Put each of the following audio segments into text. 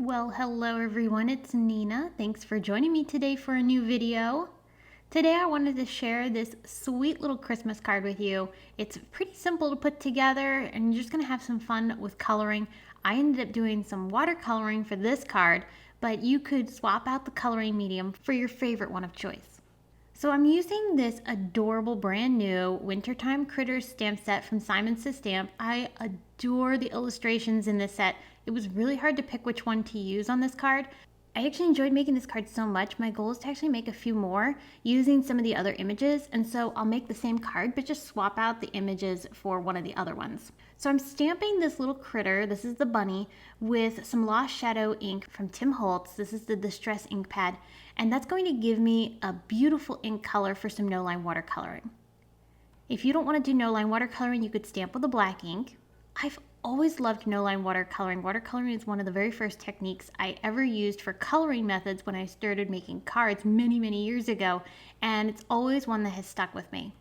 Well, hello everyone, it's Nina. Thanks for joining me today for a new video. Today I wanted to share this sweet little Christmas card with you. It's pretty simple to put together and you're just going to have some fun with coloring. I ended up doing some watercoloring for this card, but you could swap out the coloring medium for your favorite one of choice. So I'm using this adorable brand new Wintertime Critters stamp set from Simon Says Stamp. I adore the illustrations in this set. It was really hard to pick which one to use on this card. I actually enjoyed making this card so much. My goal is to actually make a few more using some of the other images, and so I'll make the same card but just swap out the images for one of the other ones. So I'm stamping this little critter, this is the bunny, with some Lost Shadow ink from Tim Holtz. This is the Distress ink pad, and that's going to give me a beautiful ink color for some no-line watercoloring. If you don't want to do no-line watercoloring, you could stamp with a black ink. I've always loved no-line watercoloring. Watercoloring is one of the very first techniques I ever used for coloring methods when I started making cards many years ago, and it's always one that has stuck with me.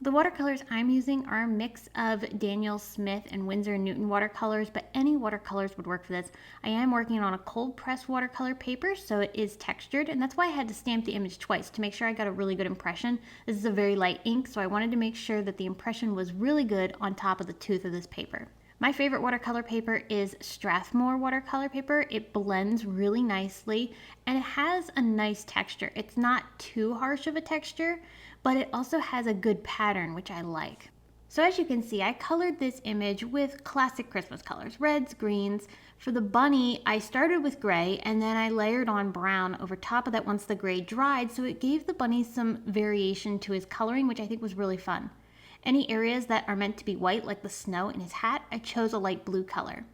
The watercolors I'm using are a mix of Daniel Smith and Winsor & Newton watercolors, but any watercolors would work for this. I am working on a cold press watercolor paper, so it is textured, and that's why I had to stamp the image twice to make sure I got a really good impression. This is a very light ink, so I wanted to make sure that the impression was really good on top of the tooth of this paper. My favorite watercolor paper is Strathmore watercolor paper. It blends really nicely and it has a nice texture. It's not too harsh of a texture, but it also has a good pattern, which I like. So as you can see, I colored this image with classic Christmas colors, reds, greens. For the bunny, I started with gray and then I layered on brown over top of that once the gray dried, so it gave the bunny some variation to his coloring, which I think was really fun. Any areas that are meant to be white, like the snow in his hat, I chose a light blue color.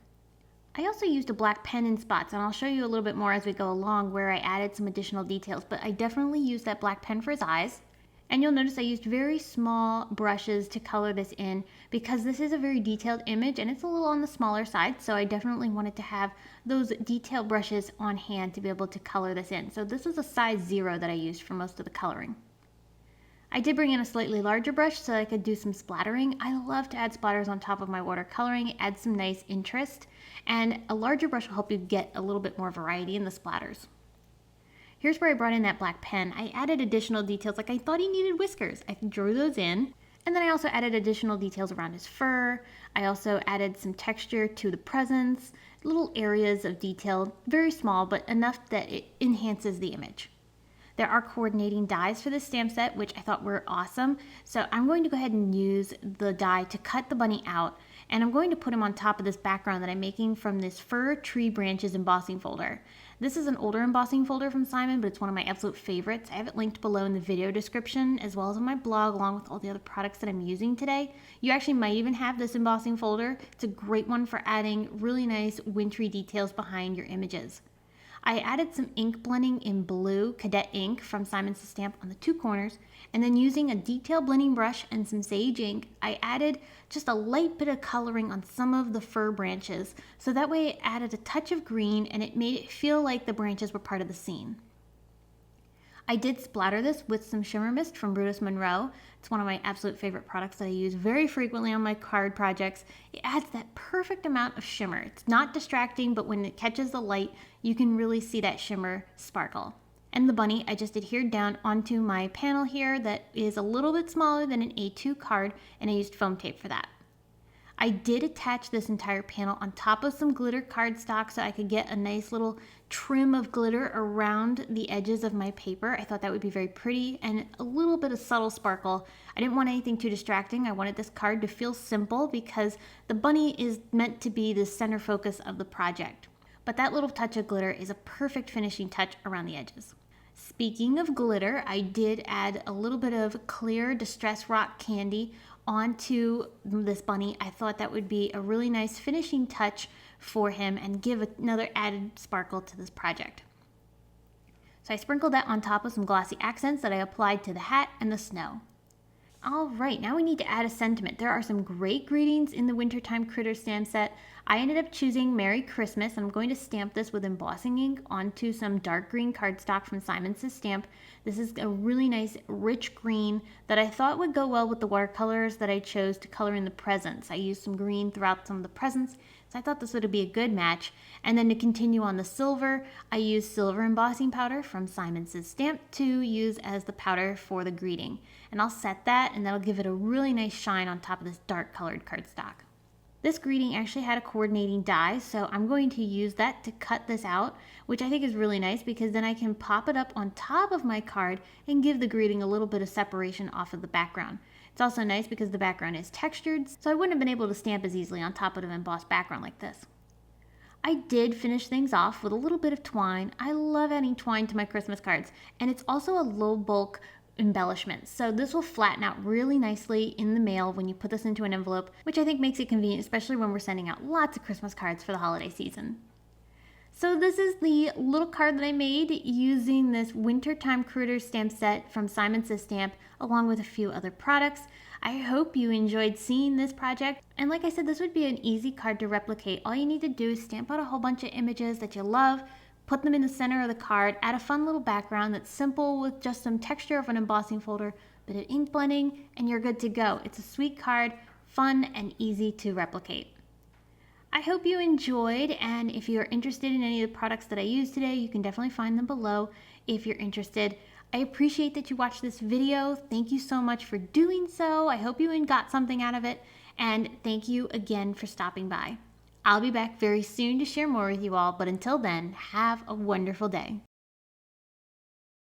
I also used a black pen in spots, and I'll show you a little bit more as we go along where I added some additional details, but I definitely used that black pen for his eyes. And you'll notice I used very small brushes to color this in because this is a very detailed image and it's a little on the smaller side, so I definitely wanted to have those detailed brushes on hand to be able to color this in. So this is a size 0 that I used for most of the coloring. I did bring in a slightly larger brush so I could do some splattering. I love to add splatters on top of my watercoloring. It adds some nice interest, and a larger brush will help you get a little bit more variety in the splatters. Here's where I brought in that black pen. I added additional details, like I thought he needed whiskers. I drew those in, and then I also added additional details around his fur. I also added some texture to the presents, little areas of detail, very small, but enough that it enhances the image. There are coordinating dies for this stamp set, which I thought were awesome. So I'm going to go ahead and use the die to cut the bunny out, and I'm going to put him on top of this background that I'm making from this Fir Tree Branches embossing folder. This is an older embossing folder from Simon, but it's one of my absolute favorites. I have it linked below in the video description, as well as on my blog, along with all the other products that I'm using today. You actually might even have this embossing folder. It's a great one for adding really nice wintry details behind your images. I added some ink blending in blue CADETTE ink from Simon Says Stamp on the 2 corners, and then using a detail blending brush and some sage ink, I added just a light bit of coloring on some of the fir branches, so that way it added a touch of green and it made it feel like the branches were part of the scene. I did splatter this with some Shimmer mist from Brutus Monroe. It's one of my absolute favorite products that I use very frequently on my card projects. It adds that perfect amount of shimmer. It's not distracting, but when it catches the light, you can really see that shimmer sparkle. And the bunny, I just adhered down onto my panel here that is a little bit smaller than an A2 card, and I used foam tape for that. I did attach this entire panel on top of some glitter cardstock so I could get a nice little trim of glitter around the edges of my paper. I thought that would be very pretty and a little bit of subtle sparkle. I didn't want anything too distracting. I wanted this card to feel simple because the bunny is meant to be the center focus of the project. But that little touch of glitter is a perfect finishing touch around the edges. Speaking of glitter, I did add a little bit of clear Distress Rock candy onto this bunny. I thought that would be a really nice finishing touch for him and give another added sparkle to this project. So I sprinkled that on top of some glossy accents that I applied to the hat and the snow. All right, now we need to add a sentiment. There are some great greetings in the Wintertime Critter stamp set. I ended up choosing Merry Christmas. I'm going to stamp this with embossing ink onto some dark green cardstock from Simon Says Stamp. This is a really nice rich green that I thought would go well with the watercolors that I chose to color in the presents. I used some green throughout some of the presents, so I thought this would be a good match. And then to continue on the silver, I used silver embossing powder from Simon Says Stamp to use as the powder for the greeting. And I'll set that, and that'll give it a really nice shine on top of this dark colored cardstock. This greeting actually had a coordinating die, so I'm going to use that to cut this out, which I think is really nice because then I can pop it up on top of my card and give the greeting a little bit of separation off of the background. It's also nice because the background is textured, so I wouldn't have been able to stamp as easily on top of an embossed background like this. I did finish things off with a little bit of twine. I love adding twine to my Christmas cards, and it's also a low bulk embellishment. So this will flatten out really nicely in the mail when you put this into an envelope, which I think makes it convenient, especially when we're sending out lots of Christmas cards for the holiday season. So this is the little card that I made using this Wintertime Critter stamp set from Simon Says Stamp, along with a few other products. I hope you enjoyed seeing this project. And like I said, this would be an easy card to replicate. All you need to do is stamp out a whole bunch of images that you love, put them in the center of the card, add a fun little background that's simple with just some texture of an embossing folder, bit of ink blending, and you're good to go. It's a sweet card, fun and easy to replicate. I hope you enjoyed, and if you're interested in any of the products that I used today, you can definitely find them below if you're interested. I appreciate that you watched this video. Thank you so much for doing so. I hope you got something out of it, and thank you again for stopping by. I'll be back very soon to share more with you all, but until then, have a wonderful day.